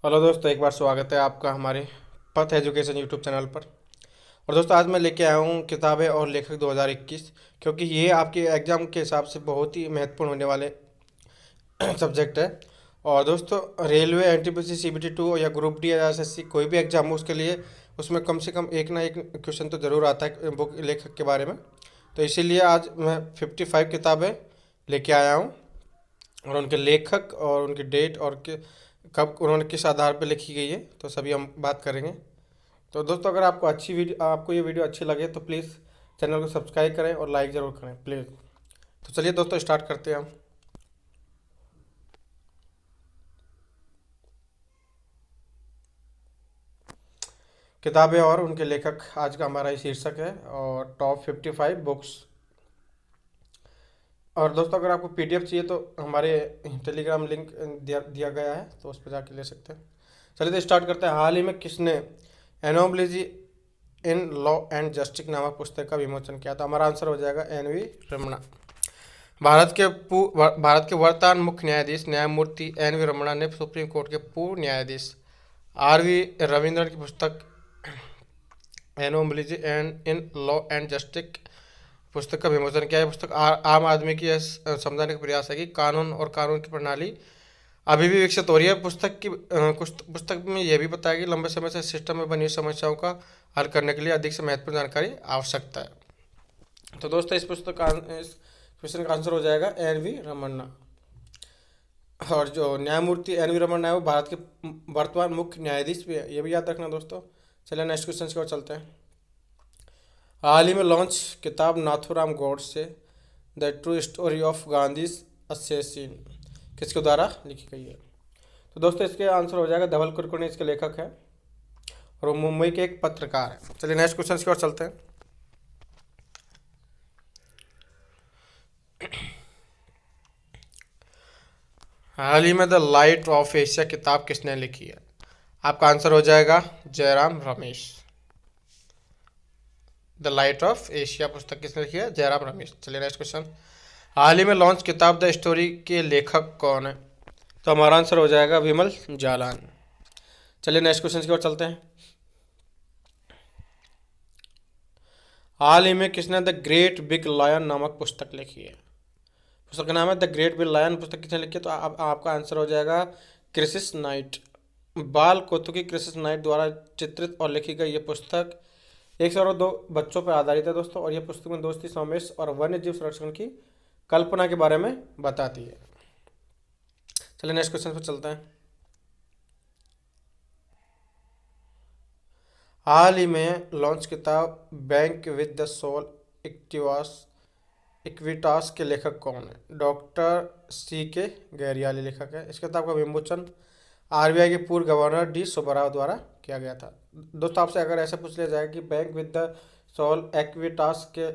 Hello दोस्तों, एक बार स्वागत है आपका हमारे पथ एजुकेशन यूट्यूब चैनल पर। और दोस्तों, आज मैं लेके आया हूँ किताबें और लेखक 2021, क्योंकि ये आपके एग्ज़ाम के हिसाब से बहुत ही महत्वपूर्ण होने वाले सब्जेक्ट है। और दोस्तों, रेलवे, एनटीपीसी, सीबीटी 2 या ग्रुप डी या एसएससी कोई भी एग्ज़ाम हो उसके लिए उसमें कम से कम एक ना एक क्वेश्चन तो ज़रूर आता है बुक लेखक के बारे में। तो इसीलिए आज मैं 55 किताबें लेके आया हूँ, और उनके लेखक और उनकी डेट और कब उन्होंने किस आधार पर लिखी गई है, तो सभी हम बात करेंगे। तो दोस्तों, अगर आपको ये वीडियो अच्छी लगे तो प्लीज़ चैनल को सब्सक्राइब करें और लाइक ज़रूर करें प्लीज़। तो चलिए दोस्तों, स्टार्ट करते हैं हम। किताबें और उनके लेखक आज का हमारा ये शीर्षक है, और टॉप 55 बुक्स। और दोस्तों, अगर आपको पीडीएफ चाहिए तो हमारे टेलीग्राम लिंक दिया दिया गया है, तो उस पर जाके ले सकते हैं। चलिए तो स्टार्ट करते हैं। हाल ही में किसने एनोमोलॉजी इन लॉ एंड जस्टिस नामक पुस्तक का विमोचन किया? तो हमारा आंसर हो जाएगा एन.वी. रमणा। भारत के वर्तमान मुख्य न्यायाधीश न्यायमूर्ति एन.वी. रमणा ने सुप्रीम कोर्ट के पूर्व न्यायाधीश आर.वी. रविंद्रन की पुस्तक anomalies and in law and justice पुस्तक का विमोचन किया है। पुस्तक आम आदमी की यह समझाने का प्रयास है कि कानून और कानून की प्रणाली अभी भी विकसित हो रही है। पुस्तक में यह भी बताया कि लंबे समय से सिस्टम में बनी समस्याओं का हल करने के लिए अधिक से महत्वपूर्ण जानकारी आवश्यकता है। तो दोस्तों, इस क्वेश्चन का आंसर हो जाएगा एन.वी. रमन्ना। और जो न्यायमूर्ति एन.वी. रमन्ना है वो भारत के वर्तमान मुख्य न्यायाधीश भी है, ये भी याद रखना दोस्तों। चलिए नेक्स्ट क्वेश्चन की ओर चलते हैं। हाल ही में लॉन्च किताब Nathuram Godse the true story of Gandhi assassin किसके द्वारा लिखी गई है? तो दोस्तों, इसके आंसर हो जाएगा धवल कुलकर्णी, इसके लेखक है, और वो मुंबई के एक पत्रकार है। चलिए नेक्स्ट क्वेश्चन की ओर चलते हैं। हाल ही में द लाइट ऑफ एशिया किताब किसने लिखी है? आपका आंसर हो जाएगा Jairam Ramesh. The light of Asia पुस्तक किसने लिखी है? जयराम रमेश। चलिए नेक्स्ट क्वेश्चन। हाल ही में लॉन्च किताब द स्टोरी के लेखक कौन है? तो हमारा आंसर हो जाएगा विमल जालान। चलिए नेक्स्ट क्वेश्चन की ओर चलते हैं। हाल ही में किसने द ग्रेट बिग लायन नामक पुस्तक लिखी है? पुस्तक का नाम है द ग्रेट बिग लायन। पुस्तक किसने लिखी है? तो आपका आंसर हो जाएगा क्रिसिस नाइट। बाल कौतुकी क्रिसिस नाइट द्वारा चित्रित और लिखी गई ये पुस्तक 102 बच्चों पर आधारित है दोस्तों, और यह पुस्तक में दोस्ती, समावेश और वन्य जीव संरक्षण की कल्पना के बारे में बताती है। चलिए नेक्स्ट क्वेश्चन पर चलते हैं। हाल ही में लॉन्च किताब bank with the soul Equitas के लेखक कौन है? डॉक्टर सी के गहरियाली लेखक है। इस किताब का विमोचन आरबीआई के पूर्व गवर्नर डी सुब्बाराव द्वारा किया गया था। दोस्तों, आपसे अगर ऐसा पूछ लिया जाए कि bank with the soul Equitas के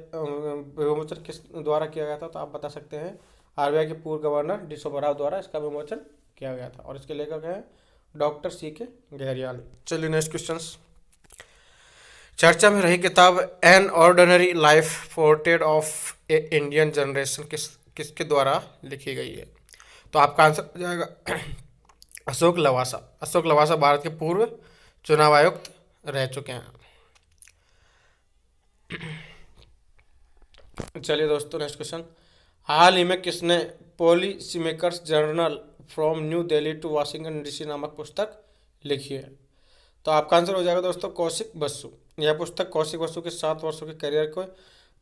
विमोचन किस द्वारा किया गया था, तो आप बता सकते हैं आरबीआई के पूर्व गवर्नर डी सुब्बाराव द्वारा इसका विमोचन किया गया था, और इसके लेखक हैं डॉक्टर सी के गहरियाल। चलिए नेक्स्ट क्वेश्चन। चर्चा में रही किताब an ordinary life portrait of A Indian generation किसके द्वारा लिखी गई है? तो आपका आंसर हो जाएगा अशोक लवासा। अशोक लवासा भारत के पूर्व चुनाव आयुक्त रह चुके हैं। चलिए दोस्तों नेक्स्ट क्वेश्चन। हाल ही में किसने policy makers journal from new Delhi to Washington DC नामक पुस्तक लिखी है? तो आपका आंसर हो जाएगा दोस्तों कौशिक बसु। यह पुस्तक कौशिक बसु के 7 वर्षों के करियर को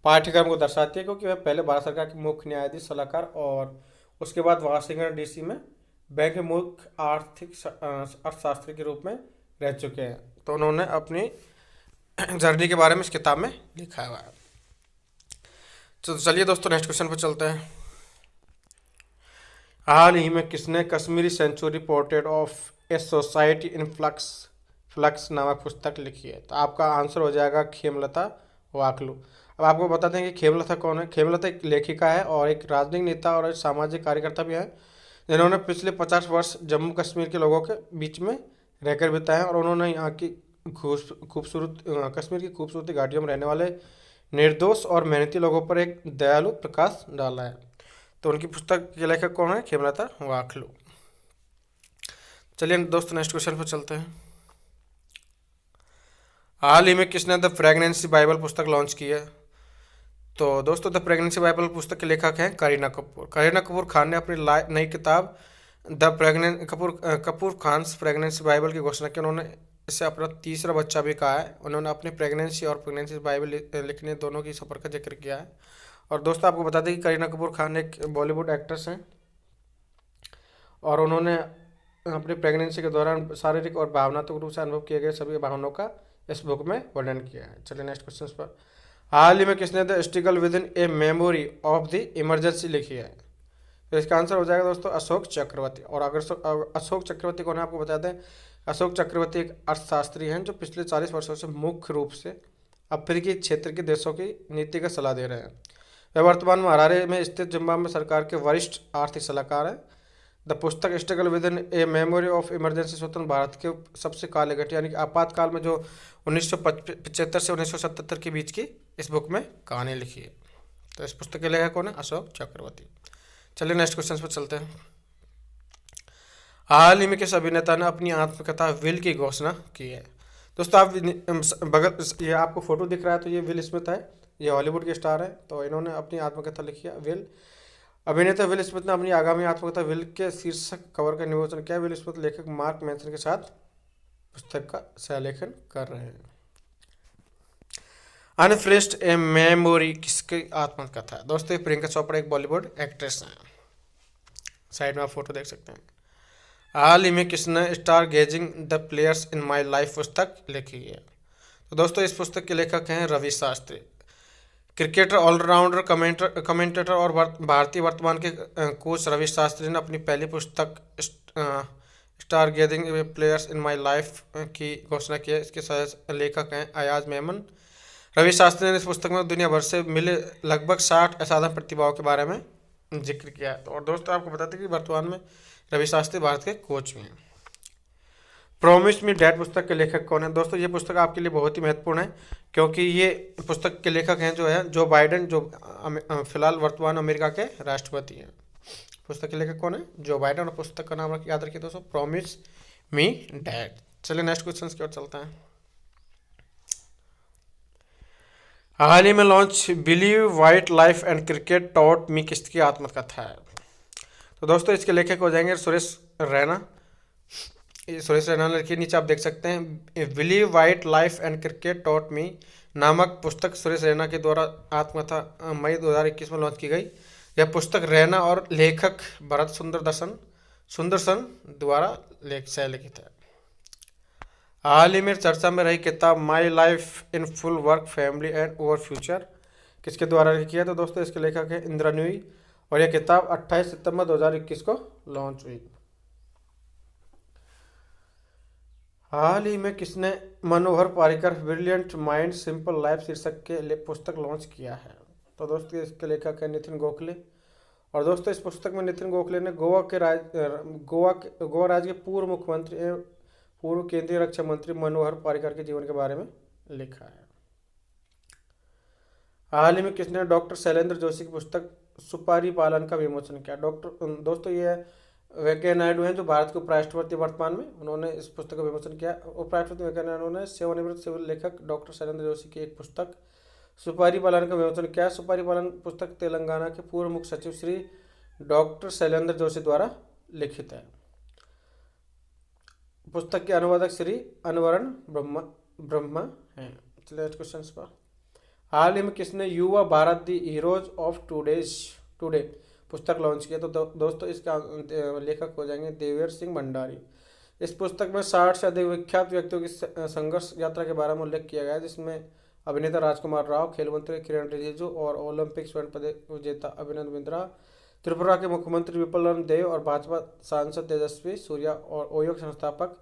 पाठ्यक्रम को दर्शाती है, क्योंकि वह पहले भारत सरकार के मुख्य न्यायाधीश सलाहकार और उसके बाद वाशिंगटन डीसी में बैंक के मुख्य अर्थशास्त्री के रूप में रह चुके हैं। तो उन्होंने अपनी जर्नी के बारे में इस किताब में लिखा हुआ है। तो चलिए दोस्तों नेक्स्ट क्वेश्चन पर चलते हैं। हाल ही में किसने Kashmiri century portrait of a society in flux नामक पुस्तक लिखी है? तो आपका आंसर हो जाएगा खेमलता वाकलू। अब आपको बताते हैं कि खेमलता कौन है। खेमलता एक लेखिका है और एक राजनीतिक नेता और एक सामाजिक कार्यकर्ता भी है, जिन्होंने पिछले 50 वर्ष जम्मू कश्मीर के लोगों के बीच में रहकर बिताए हैं, और उन्होंने यहाँ की खूबसूरत कश्मीर की खूबसूरती घाटियों में रहने वाले निर्दोष और मेहनती लोगों पर एक दयालु प्रकाश डाला है। तो उनकी पुस्तक के लेखक कौन है? खेमलता वाकलू। चलिए दोस्तों नेक्स्ट क्वेश्चन पर चलते हैं। हाल ही में किसने द प्रेगनेंसी बाइबल पुस्तक लॉन्च की है? तो दोस्तों द प्रेगनेंसी बाइबल पुस्तक के लेखक हैं करीना कपूर। करीना कपूर खान ने अपनी नई किताब the pregnant Kapoor Khan's pregnancy bible की घोषणा की। उन्होंने इससे अपना तीसरा बच्चा भी कहा है। उन्होंने अपनी प्रेगनेंसी और प्रेगनेंसी बाइबल लिखने दोनों की सफ़र का जिक्र किया है। और दोस्तों आपको बता दें कि करीना कपूर खान एक बॉलीवुड एक्ट्रेस हैं और उन्होंने अपनी प्रेगनेंसी के दौरान शारीरिक और भावनात्मक रूप से अनुभव किए गए सभी भावनाओं का इस बुक में वर्णन किया है। चलिए नेक्स्ट क्वेश्चन पर। हाल ही में किसने the struggle with in a memory of the emergency लिखी है? तो इसका आंसर हो जाएगा दोस्तों अशोक चक्रवर्ती। और अगर अशोक चक्रवर्ती कौन है आपको बता दें, अशोक चक्रवर्ती एक अर्थशास्त्री हैं जो पिछले 40 वर्षों से मुख्य रूप से अफ्रीकी क्षेत्र के देशों की नीति का सलाह दे रहे हैं। वे वर्तमान में हरारे में स्थित जिम्बाब्वे सरकार के वरिष्ठ आर्थिक सलाहकार हैं। द पुस्तक struggle with in a memory of emergency स्वतंत्र भारत के सबसे काले घटे यानी कि आपातकाल में जो 1975 से 1977 के बीच की इस बुक में कहानी लिखी है। तो इस पुस्तक के लेखक कौन है? अशोक चक्रवर्ती। चलिए नेक्स्ट क्वेश्चन पर चलते हैं। हाल ही में किस अभिनेता ने अपनी आत्मकथा विल की घोषणा की है? दोस्तों आप बगल ये आपको फोटो दिख रहा है तो ये विल स्मिथ है, ये हॉलीवुड के स्टार है। तो इन्होंने अपनी आत्मकथा लिखी है विल। अभिनेता विल स्मिथ ने अपनी आगामी आत्मकथा विल के शीर्षक कवर का विमोचन किया। विल स्मिथ लेखक मार्क मैंसन के साथ पुस्तक का सहलेखन कर रहे हैं। अनफिनिश्ड ए मेमोरी किसकी आत्मकथा है? दोस्तों प्रियंका चोपड़ा एक बॉलीवुड एक्ट्रेस हैं, साइड में आप फोटो देख सकते हैं। हाल ही में किसने stargazing the players in my life पुस्तक लिखी है? तो दोस्तों इस पुस्तक के लेखक हैं Ravi Shastri. Cricketer, all rounder, commentator और भारतीय वर्तमान के कोच रवि शास्त्री ने अपनी पहली पुस्तक stargazing players in my life की घोषणा की है। इसके सह लेखक हैं अयाज मेमन। रवि शास्त्री ने इस पुस्तक में दुनिया भर से मिले लगभग 60 असाधारण प्रतिभाओं के बारे में जिक्र किया है। और दोस्तों आपको बताते हैं कि वर्तमान में रवि शास्त्री भारत के कोच भी हैं। प्रॉमिस मी डैड पुस्तक के लेखक कौन है? दोस्तों ये पुस्तक आपके लिए बहुत ही महत्वपूर्ण है क्योंकि ये पुस्तक के लेखक हैं जो है जो बाइडेन, जो फिलहाल वर्तमान अमेरिका के राष्ट्रपति हैं। पुस्तक के लेखक कौन है? Joe Biden. और पुस्तक का नाम याद रखिए दोस्तों, प्रॉमिस मी डैड। चलिए नेक्स्ट क्वेश्चन की ओर चलते हैं। हाल ही में launch believe white life and cricket taught me किसकी आत्मकथा है? तो दोस्तों इसके लेखक हो जाएंगे सुरेश रैना। सुरेश रैना ने लिखी, नीचे आप देख सकते हैं believe white life and cricket taught me नामक पुस्तक सुरेश रैना के द्वारा आत्मकथा मई 2021 में लॉन्च की गई। यह पुस्तक रैना और लेखक भरत सुंदरसन द्वारा लिखित है। हाल ही में चर्चा में रही किताब my life in full work family and over future किसके द्वारा लिखी है? तो दोस्तों इसके लेखक है इंदिरा न्यूई और यह किताब 28 सितंबर 2021 को लॉन्च हुई। हाल ही में किसने Manohar Parrikar brilliant mind simple life शीर्षक के पुस्तक लॉन्च किया है? तो दोस्तों इसके लेखक है नितिन गोखले। और दोस्तों इस पुस्तक में नितिन गोखले ने गोवा राज्य के पूर्व मुख्यमंत्री एवं पूर्व केंद्रीय रक्षा मंत्री मनोहर पारिकर के जीवन के बारे में लिखा है। हाल ही में किसने डॉक्टर शैलेंद्र जोशी की पुस्तक सुपारी पालन का विमोचन किया? दोस्तों ये वेंकैया नायडू हैं जो भारत के उपराष्ट्रपति वर्तमान में, उन्होंने इस पुस्तक का विमोचन किया। उपराष्ट्रपति वेंकैया नायडू ने सेवानिवृत्त सिविल लेखक डॉक्टर शैलेंद्र जोशी की एक पुस्तक सुपारी पालन का विमोचन किया। सुपारी पालन पुस्तक तेलंगाना के पूर्व मुख्य सचिव श्री डॉक्टर शैलेंद्र जोशी द्वारा लिखित है। पुस्तक के अनुवादक श्री अनवरण ब्रह्मा हैं। चलिए क्वेश्चन पर। हाल ही में किसने युवा भारत दी हीरोज ऑफ टुडे पुस्तक लॉन्च किया? तो दोस्तों इसका लेखक हो जाएंगे देवेर सिंह भंडारी। इस पुस्तक में 60 से अधिक विख्यात व्यक्तियों की संघर्ष यात्रा के बारे में उल्लेख किया गया है, जिसमें अभिनेता राजकुमार राव, खेल मंत्री किरण रिजिजू और ओलंपिक स्वर्ण पदक विजेता अभिनंदन बिंद्रा, त्रिपुरा के मुख्यमंत्री विप्लव देव और भाजपा सांसद तेजस्वी सूर्या और ओयो के संस्थापक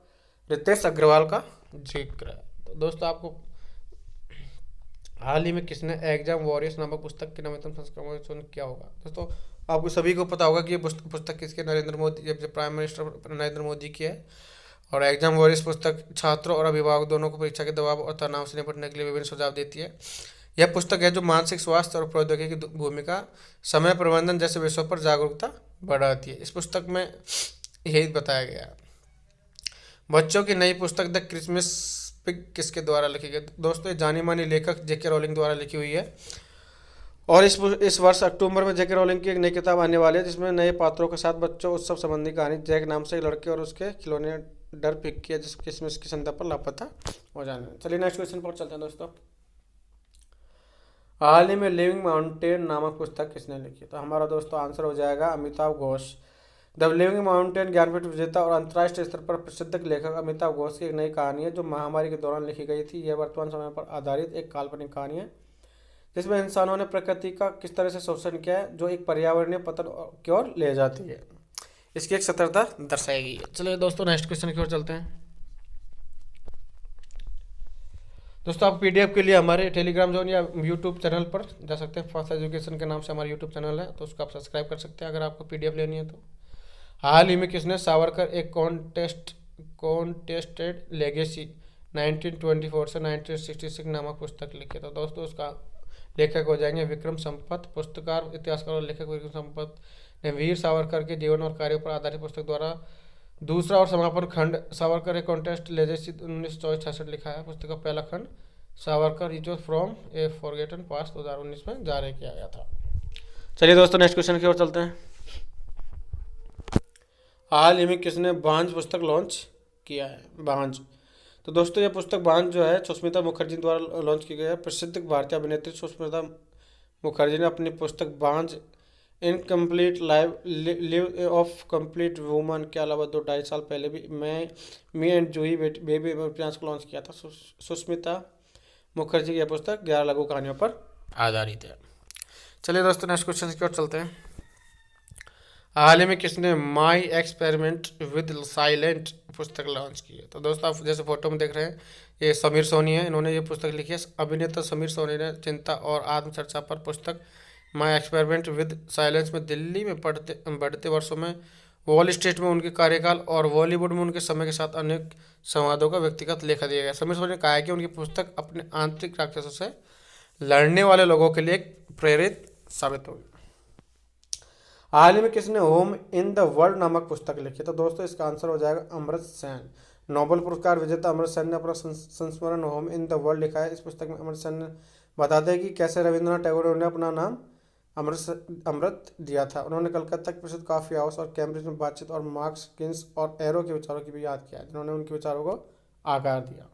रितेश अग्रवाल का जिक्र है। तो दोस्तों आपको हाल ही में किसने एग्जाम वॉरियर्स नामक पुस्तक के नवीनतम संस्करण किया होगा? दोस्तों आपको सभी को पता होगा कि ये पुस्तक किसके, नरेंद्र मोदी, प्राइम मिनिस्टर नरेंद्र मोदी की है। और एग्जाम वॉरियर्स पुस्तक छात्रों और अभिभावक दोनों को परीक्षा के दबाव और तनाव से निपटने के लिए विभिन्न सुझाव देती है। यह पुस्तक है जो मानसिक स्वास्थ्य और प्रौद्योगिकी की भूमिका, समय प्रबंधन जैसे विषयों पर जागरूकता बढ़ाती है। इस पुस्तक में यही बताया गया है। बच्चों की नई पुस्तक द क्रिसमस पिग किसके द्वारा लिखी गई? दोस्तों ये जानी मानी लेखक जेके रोलिंग द्वारा लिखी हुई है। और इस वर्ष अक्टूबर में जेके रोलिंग की एक नई किताब आने वाली है जिसमें नए पात्रों के साथ बच्चों उत्सव संबंधी कहानी जैक नाम से एक लड़के और उसके खिलौने डर पिग किया जिस क्रिसमस की संध्या पर लापता हो जाने। चलिए नेक्स्ट क्वेश्चन पर चलते हैं दोस्तों। हाल ही में लिविंग माउंटेन नामक पुस्तक किसने लिखी? तो हमारा दोस्तों आंसर हो जाएगा Amitabh Ghosh. The living mountain Jnanpith विजेता और अंतर्राष्ट्रीय स्तर पर प्रसिद्ध लेखक अमिताभ घोष की एक नई कहानी है जो महामारी के दौरान लिखी गई थी। यह वर्तमान समय पर आधारित एक काल्पनिक कहानी है जिसमें इंसानों ने प्रकृति का किस तरह से शोषण किया है जो एक पर्यावरणीय पतन की ओर ले जाती है। इसकी एक सत्यता दर्शाई गई है। चलिए दोस्तों नेक्स्ट क्वेश्चन की ओर चलते हैं। दोस्तों आप पीडीएफ के लिए हमारे टेलीग्राम जोन या यूट्यूब चैनल पर जा सकते हैं। फास्ट एजुकेशन के नाम से हमारा यूट्यूब चैनल है तो उसको आप सब्सक्राइब कर सकते हैं अगर आपको पीडीएफ लेनी है तो। हाल ही में किसने सावरकर एक कॉन्टेस्टेड लेगेसी 1924 से 1966 नामक पुस्तक लिखी? तो दोस्तों उसका लेखक हो जाएंगे विक्रम संपत। पुस्तकार इतिहासकार और लेखक विक्रम संपत ने वीर सावरकर के जीवन और कार्यों पर आधारित पुस्तक द्वारा दूसरा और समापन खंड सावरकर ए कॉन्टेस्ट लेजेसी 1964 लिखा है। पुस्तक का पहला खंड Savarkar is from A forgotten past 2019 में जारी किया गया था। चलिए दोस्तों नेक्स्ट क्वेश्चन की ओर चलते हैं। हाल ही में किसने बांझ पुस्तक लॉन्च किया है? बांझ, तो दोस्तों यह पुस्तक बांझ जो है सुष्मिता मुखर्जी द्वारा लॉन्च की गई है। प्रसिद्ध भारतीय अभिनेत्री सुष्मिता मुखर्जी ने अपनी पुस्तक Baanjh incomplete live of complete woman के अलावा 2-2.5 साल पहले भी मी एंड जूही बेबी उपन्यास को लॉन्च किया था। सुष्मिता मुखर्जी की यह पुस्तक 11 लघु कहानियों पर आधारित है। चलिए दोस्तों नेक्स्ट क्वेश्चन की ओर चलते हैं। हाल ही में किसने माई एक्सपेरिमेंट विद साइलेंट पुस्तक लॉन्च की है? तो दोस्तों आप जैसे फोटो में देख रहे हैं ये समीर सोनी है, इन्होंने ये पुस्तक लिखी है। अभिनेता समीर सोनी ने चिंता और आत्मचर्चा पर पुस्तक माई एक्सपेरिमेंट विद साइलेंस में दिल्ली में बढ़ते वर्षों में वॉल स्ट्रीट में उनके कार्यकाल और बॉलीवुड में उनके समय के साथ अनेक संवादों का व्यक्तिगत लेखा दिया गया। समीर सोनी ने कहा है कि उनकी पुस्तक अपने आंतरिक राक्षसों से लड़ने वाले लोगों के लिए प्रेरित साबित होगी। हाल ही में किसने होम इन द वर्ल्ड नामक पुस्तक लिखी? तो दोस्तों इसका आंसर हो जाएगा अमर्त्य सेन। नोबेल पुरस्कार विजेता अमर्त्य सेन ने अपना संस्मरण होम इन द वर्ल्ड लिखा है। इस पुस्तक में अमर्त्य सेन ने बताते हैं कि कैसे रविंद्रनाथ टैगोर ने अपना नाम अमृत दिया था। उन्होंने कलकत्ता के प्रसिद्ध कॉफी हाउस और कैम्ब्रिज में बातचीत और मार्क्स किन्स और एरो के विचारों की भी याद किया जिन्होंने उनके विचारों को आकार दिया।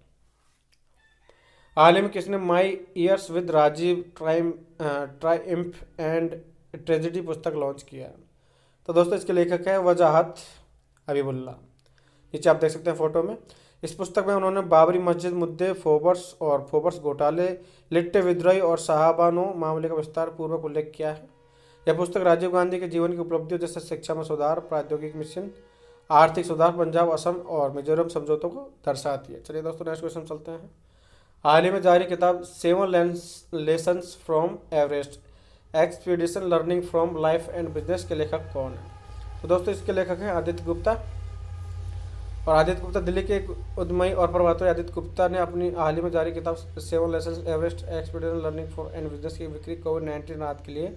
हाल ही में किसने my years with Rajiv triumph and tragedy पुस्तक लॉन्च किया है? तो दोस्तों इसके लेखक है वजाहत हबीबुल्ला। नीचे आप देख सकते हैं फोटो में। इस पुस्तक में उन्होंने बाबरी मस्जिद मुद्दे, फोबर्स घोटाले, लिट्टे विद्रोही और शाहबानो मामले का विस्तार पूर्वक उल्लेख किया है। यह पुस्तक राजीव गांधी के जीवन की उपलब्धियों जैसे शिक्षा में सुधार, प्रौद्योगिक मिशन, आर्थिक सुधार, पंजाब, असम और मिजोरम समझौतों को दर्शाती है। चलिए दोस्तों नेक्स्ट क्वेश्चन चलते हैं। हाल ही में जारी किताब 7 lessons from Everest expedition learning from life and business के लेखक कौन है? तो दोस्तों इसके लेखक हैं आदित्य गुप्ता। और आदित्य गुप्ता दिल्ली के एक उद्यमी और प्रभावशाली आदित्य गुप्ता ने अपनी हाल ही में जारी किताब 7 lessons Everest expedition learning for and business की बिक्री कोविड-19 राहत के लिए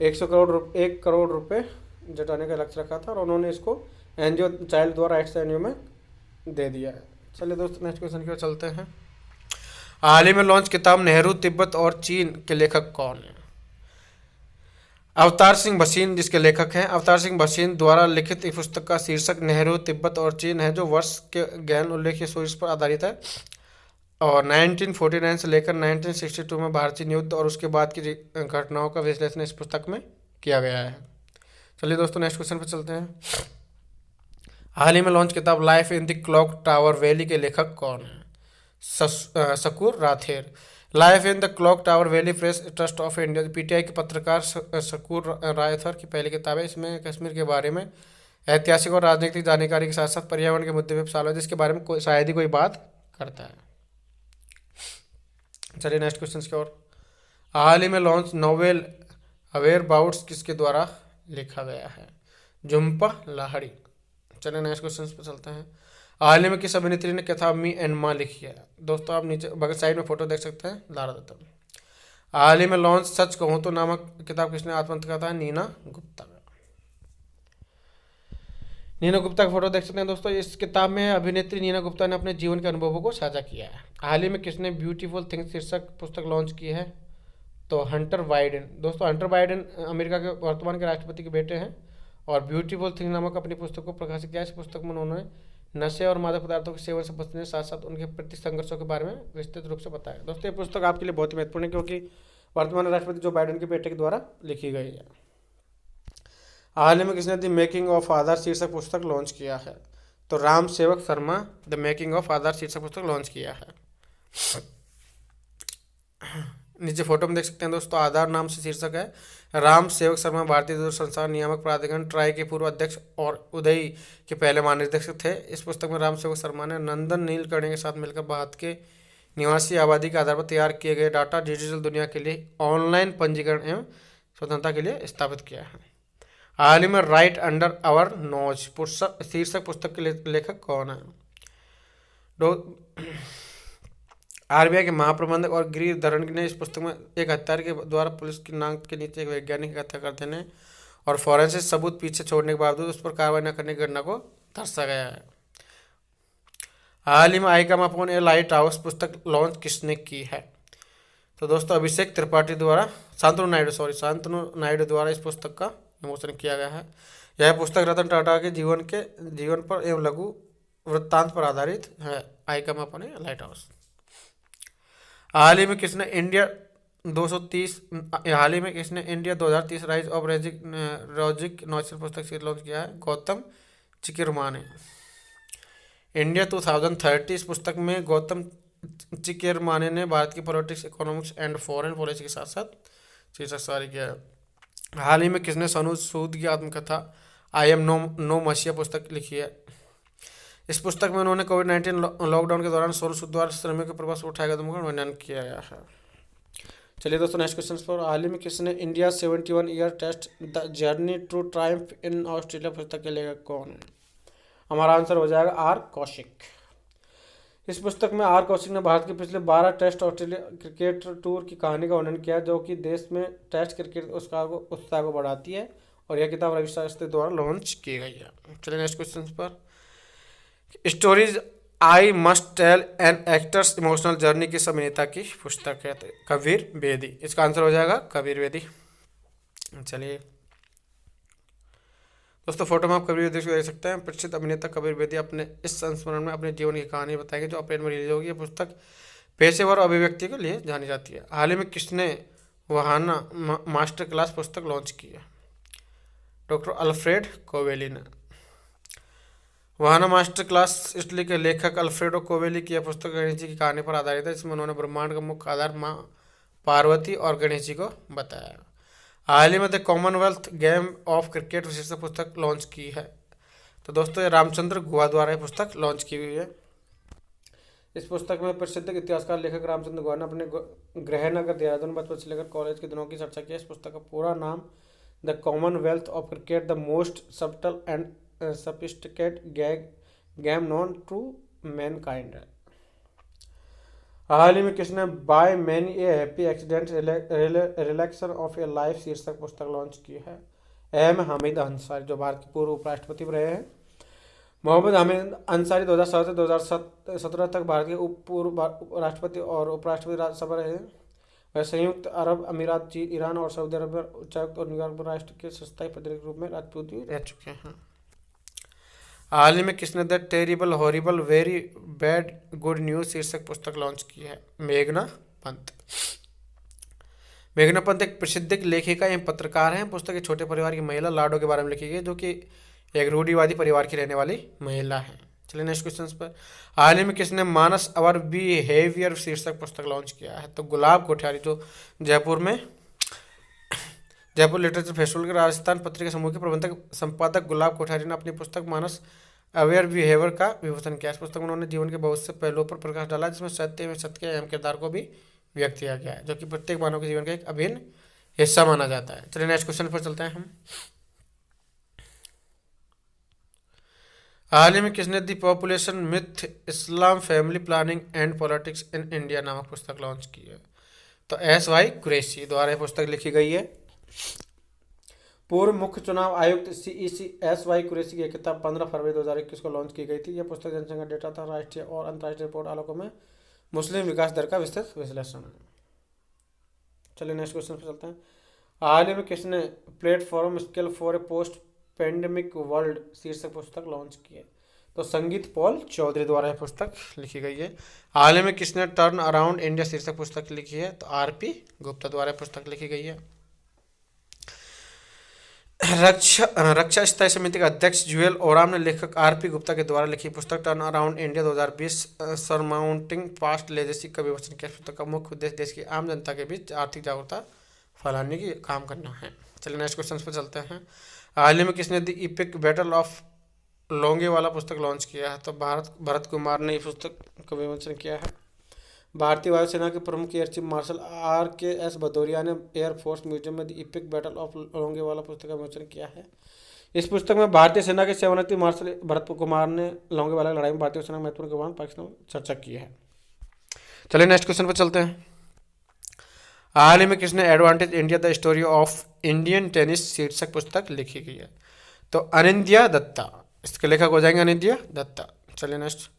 1 करोड़ रुपए जुटाने का लक्ष्य रखा था और उन्होंने इसको एनजीओ चाइल्ड द्वारा एक्स एनजीओ में दे दिया है। चलिए दोस्तों नेक्स्ट क्वेश्चन की ओर चलते हैं। हाल ही में लॉन्च किताब नेहरू तिब्बत और चीन के लेखक कौन है? अवतार सिंह भसीन जिसके लेखक हैं। अवतार सिंह भसीन द्वारा लिखित इस पुस्तक का शीर्षक नेहरू तिब्बत और चीन है जो वर्ष के गहन उल्लेखीय सोर्स पर आधारित है और 1949 से लेकर 1962 में भारत चीन युद्ध और उसके बाद की घटनाओं का विश्लेषण इस पुस्तक में किया गया है। चलिए दोस्तों नेक्स्ट क्वेश्चन पर चलते हैं। हाल ही में लॉन्च किताब life in the clock tower valley के लेखक कौन है? Shakoor Rather. Life in the clock tower valley press trust of India PTI के पत्रकार शकूर राथेर की पहली किताब है। इसमें कश्मीर के बारे में ऐतिहासिक और राजनीतिक जानकारी के साथ साथ पर्यावरण के मुद्दे पर साल जिसके बारे में शायद ही कोई बात करता है। चलिए नेक्स्ट क्वेश्चन की ओर। हाल ही में लॉन्च नोवेल अवेयर बाउट्स किसके द्वारा लिखा गया है? झुम्पा लाहिड़ी। चलिए नेक्स्ट क्वेश्चन पर चलते हैं। हाल ही में किस अभिनेत्री ने किताब मी एंड माँ लिखी है? दोस्तों आप नीचे बगल साइड में फोटो देख सकते हैं, लारा दत्ता। हाल ही में लॉन्च सच कहूँ तो नामक किताब किसने आत्महत्या कहा था? नीना गुप्ता। नीना गुप्ता का फोटो देख सकते हैं दोस्तों। इस किताब में अभिनेत्री नीना गुप्ता ने अपने जीवन के अनुभवों को साझा किया है। हाल ही में किसने ब्यूटीफुल थिंग्स शीर्षक पुस्तक लॉन्च की है? तो हंटर बाइडेन। दोस्तों हंटर बाइडेन अमेरिका के वर्तमान के राष्ट्रपति के बेटे हैं और ब्यूटीफुल थिंग नामक अपनी पुस्तक को प्रकाशित किया। इस पुस्तक में उन्होंने नशे और मादक पदार्थों के सेवन से बचने के साथ साथ उनके प्रति संघर्षों के बारे में विस्तृत रूप से बताया। दोस्तों ये पुस्तक आपके लिए बहुत ही महत्वपूर्ण है क्योंकि वर्तमान राष्ट्रपति जो बाइडेन के बेटे के द्वारा लिखी गई है। हाल ही में किसने द मेकिंग ऑफ आधार शीर्षक पुस्तक लॉन्च किया है? तो राम सेवक शर्मा द मेकिंग ऑफ आधार शीर्षक पुस्तक लॉन्च किया है। नीचे फोटो में देख सकते हैं दोस्तों, आधार नाम से शीर्षक है। राम सेवक शर्मा भारतीय दूरसंचार नियामक प्राधिकरण ट्राई के पूर्व अध्यक्ष और उदय के पहले महानिदेशक थे। इस पुस्तक में राम सेवक शर्मा ने नंदन नीलकर्णी के साथ मिलकर भारत के निवासी आबादी के आधार पर तैयार किए गए डाटा डिजिटल दुनिया के लिए ऑनलाइन पंजीकरण एवं स्वतंत्रता के लिए स्थापित किया है। हाल ही में राइट अंडर आवर नोज शीर्षक पुस्तक के लेखक कौन है? आरबीआई के महाप्रबंधक और गिरिधरन ने इस पुस्तक में एक हत्यारे के द्वारा पुलिस की नाक के नीचे एक वैज्ञानिक की हत्या कर देने और फॉरेंसिक सबूत पीछे छोड़ने के बावजूद उस पर कार्रवाई न करने की घटना को दर्शाया गया है। हाल ही में आई कम अपॉन ए लाइट हाउस पुस्तक लॉन्च किसने की है? तो दोस्तों अभिषेक त्रिपाठी द्वारा शांतनु नायडू द्वारा इस पुस्तक का विमोचन किया गया है। यह पुस्तक रतन टाटा के जीवन पर एवं लघु वृत्तांत पर आधारित है। आई कम अपॉन ए लाइट हाउस। हाल ही में किसने इंडिया 2030 राइज ऑफ रॉजिक नॉइसल पुस्तक से लॉन्च किया है? गौतम चिकिरमा ने। इंडिया 2030 इस पुस्तक में गौतम चिकिरमाने ने भारत की politics, economics and foreign policy के साथ साथ शीर्षक जारी किया है। हाल ही में किसने सोनू सूद की आत्मकथा आई एम नो मसीहा पुस्तक लिखी है? इस पुस्तक में उन्होंने कोविड-19 लॉकडाउन के दौरान सोनू सूद द्वारा श्रमिकों के प्रवास उठाए कदमों का वर्णन किया गया है। चलिए दोस्तों नेक्स्ट क्वेश्चन पर। हाल ही में किसने India 71 year test the journey to triumph in Australia पुस्तक के लेखक कौन है? हमारा आंसर हो जाएगा आर कौशिक। इस पुस्तक में आर कौशिक ने भारत के पिछले 12 टेस्ट ऑस्ट्रेलिया क्रिकेट टूर की कहानी का वर्णन किया जो कि देश में टेस्ट क्रिकेट उत्साह को बढ़ाती है और यह किताब रवि शास्त्री द्वारा लॉन्च की गई है। चलिए नेक्स्ट क्वेश्चन पर। Stories I must tell an actor's emotional journey की अभिनेता की पुस्तक है? कबीर बेदी। इसका आंसर हो जाएगा कबीर बेदी। चलिए दोस्तों फोटो में आप कबीर बेदी को देख सकते हैं। प्रसिद्ध अभिनेता कबीर बेदी अपने इस संस्मरण में अपने जीवन की कहानी बताएंगे जो अप्रैल में रिलीज होगी। यह पुस्तक पेशेवर अभिव्यक्ति के लिए जानी जाती है। हाल ही में किसने वहाना मास्टर क्लास पुस्तक लॉन्च की है? डॉक्टर अल्फ्रेड कोवेली ने। वहाना मास्टर क्लास इटली के लेखक अल्फ्रेडो कोवेली की यह पुस्तक गणेश जी की कहानी पर आधारित है जिसमें उन्होंने ब्रह्मांड का मुख्य आधार माँ पार्वती और गणेश जी को बताया। हाल ही में the Commonwealth game of cricket शीर्षक पुस्तक लॉन्च की है। तो दोस्तों ये रामचंद्र गुहा द्वारा यह पुस्तक लॉन्च की हुई है। इस पुस्तक में प्रसिद्ध इतिहासकार लेखक रामचंद्र गुहा ने अपने गृहनगर देहरादून बचपन से लेकर कॉलेज के दिनों की चर्चा की। इस पुस्तक का पूरा नाम the commonwealth of cricket the most subtle and sophisticated game known to mankind है। हाल ही में किसने by many a happy accident recollections of a life शीर्षक पुस्तक लॉन्च की है? एम हामिद अंसारी जो भारत के पूर्व उपराष्ट्रपति रहे हैं। मोहम्मद हामिद अंसारी 2007 से 2017 तक भारत के पूर्व राष्ट्रपति और उपराष्ट्रपति राज्यसभा रहे हैं। वह संयुक्त अरब अमीरात, चीन, ईरान और सऊदी अरब में उच्चायुक्त और न्यूयॉर्क राष्ट्र के स्थायी प्रतिनिधि के रूप में राजपूत भी रह चुके हैं। हाल ही में किसने the terrible horrible very bad good news शीर्षक पुस्तक लॉन्च की है? मेघना पंत। मेघना पंत एक प्रसिद्ध लेखिका एवं पत्रकार हैं। पुस्तक एक छोटे परिवार की महिला लाडो के बारे में लिखी गई जो कि एक रूढ़िवादी परिवार की रहने वाली महिला है। चलिए नेक्स्ट क्वेश्चन पर। हाल ही में किसने मानस अवर बिहेवियर शीर्षक पुस्तक लॉन्च किया है? तो गुलाब कोठियारी जो जयपुर लिटरेचर फेस्टिवल के राजस्थान पत्रिका समूह के प्रबंधक संपादक गुलाब कोठारी ने अपनी पुस्तक मानस अवेयर बिहेवियर का विमोचन किया। इस पुस्तक में उन्होंने जीवन के बहुत से पहलुओं पर प्रकाश डाला जिसमें सत्य एवं सत्य के अहम किरदार को भी व्यक्त किया गया है जो कि प्रत्येक मानव के जीवन का एक अभिन्न हिस्सा माना जाता है। चलिए नेक्स्ट क्वेश्चन पर चलते हैं हम। हाल ही में किसने the population myth Islam family planning and politics in India नामक पुस्तक लॉन्च की है? तो एस वाई कुरैशी द्वारा यह पुस्तक लिखी गई है। पूर्व मुख्य चुनाव आयुक्त CEC SY कुरैशी की किताब 15 फरवरी 2021 को लॉन्च की गई थी। यह पुस्तक जनसंख्या डेटा था राष्ट्रीय और अंतर्राष्ट्रीय रिपोर्ट आलोकों में मुस्लिम विकास दर का विस्तृत विश्लेषण है। चलिए नेक्स्ट क्वेश्चन पर चलते हैं। हाल ही में किसने platform skill for a post pandemic world शीर्षक पुस्तक लॉन्च की है? तो संगीत पॉल चौधरी द्वारा यह पुस्तक लिखी गई है। हाल ही में किसने टर्न अराउंड इंडिया शीर्षक पुस्तक लिखी है? तो RP गुप्ता द्वारा पुस्तक लिखी गई है। रक्षा स्थायी समिति का अध्यक्ष जुएल ओराम ने लेखक RP गुप्ता के द्वारा लिखी पुस्तक turn around India 2020 surmounting past legacy का विमोचन किया। पुस्तक का मुख्य उद्देश्य देश की आम जनता के बीच आर्थिक जागरूकता फैलाने की काम करना है। चलिए नेक्स्ट क्वेश्चन पर चलते हैं। हाल ही में किसने the EPIC battle of Longewala पुस्तक लॉन्च किया है? तो भरत कुमार ने इस पुस्तक का विमोचन किया है। भारतीय वायुसेना के प्रमुख air chief marshal RKS Bhadauria ने एयरफोर्स म्यूजियम में the EPIC battle of Longewala पुस्तक का विमोचन किया है। इस पुस्तक में भारतीय सेना के सेवानिवृत्त मार्शल भरत कुमार ने लोंगेवाला लड़ाई में भारतीय सेना महत्वपूर्ण योगदान पाकिस्तान में चर्चा की है। चलिए नेक्स्ट क्वेश्चन पर चलते हैं। हाल ही में किसने advantage India the story of Indian tennis शीर्षक पुस्तक लिखी गई है? तो अनिंद्या दत्ता, इसके लेखक हो जाएंगे अनिंद्या दत्ता। चलिए नेक्स्ट।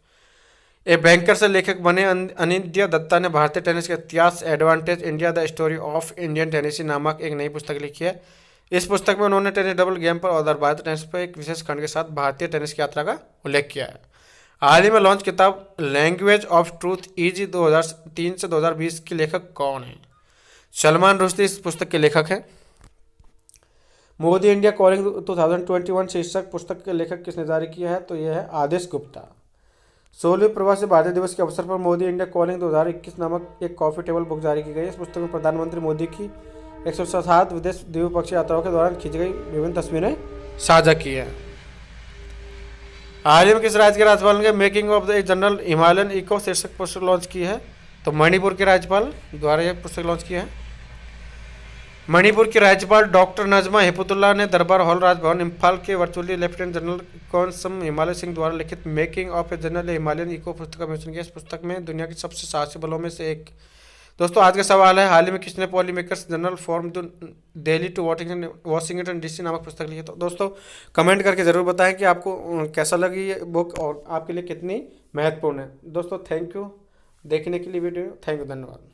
ए बैंकर से लेखक बने अनिंद्या दत्ता ने भारतीय टेनिस के इतिहास advantage India the story of Indian tennis नामक एक नई पुस्तक लिखी है। इस पुस्तक में उन्होंने टेनिस डबल गेम पर आधारित भारतीय टेनिस पर एक विशेष खंड के साथ भारतीय टेनिस की यात्रा का उल्लेख किया है। हाल ही में लॉन्च किताब लैंग्वेज ऑफ ट्रूथ EG 2003 से 2020 की लेखक कौन है? सलमान रुश्दी इस पुस्तक के लेखक हैं। मोदी इंडिया कॉलिंग 2021 शीर्षक पुस्तक के लेखक किसने जारी किया है? तो यह है आदेश गुप्ता। 16वें प्रवासी भारतीय दिवस के अवसर पर मोदी इंडिया कॉलिंग 2021 नामक एक कॉफी टेबल बुक जारी की गई है। इस पुस्तक में प्रधानमंत्री मोदी की 107 विदेश द्विपक्षीय यात्राओं के दौरान खींची गई विभिन्न तस्वीरें साझा की है। हाल ही में किस राज्य के राज्यपाल ने making of the general Himalayan echo शीर्षक पुस्तक लॉन्च की है? तो मणिपुर के राज्यपाल द्वारा यह पुस्तक लॉन्च की है। मणिपुर के राज्यपाल डॉक्टर नजमा हेपतुल्ला ने दरबार हॉल राजभवन इम्फाल के virtually lieutenant general Konsam Himalay Singh द्वारा लिखित making of a general Himalayan echo पुस्तक का विमोचन किया। इस पुस्तक में दुनिया के सबसे साहसी बलों में से एक। दोस्तों आज का सवाल है, हाल ही में किसने poly makers journal from Delhi to Washington DC नामक पुस्तक लिखी है? तो दोस्तों कमेंट करके ज़रूर बताएं कि आपको कैसा लगी ये बुक और आपके लिए कितनी महत्वपूर्ण है। दोस्तों थैंक यू देखने के लिए वीडियो, थैंक यू, धन्यवाद।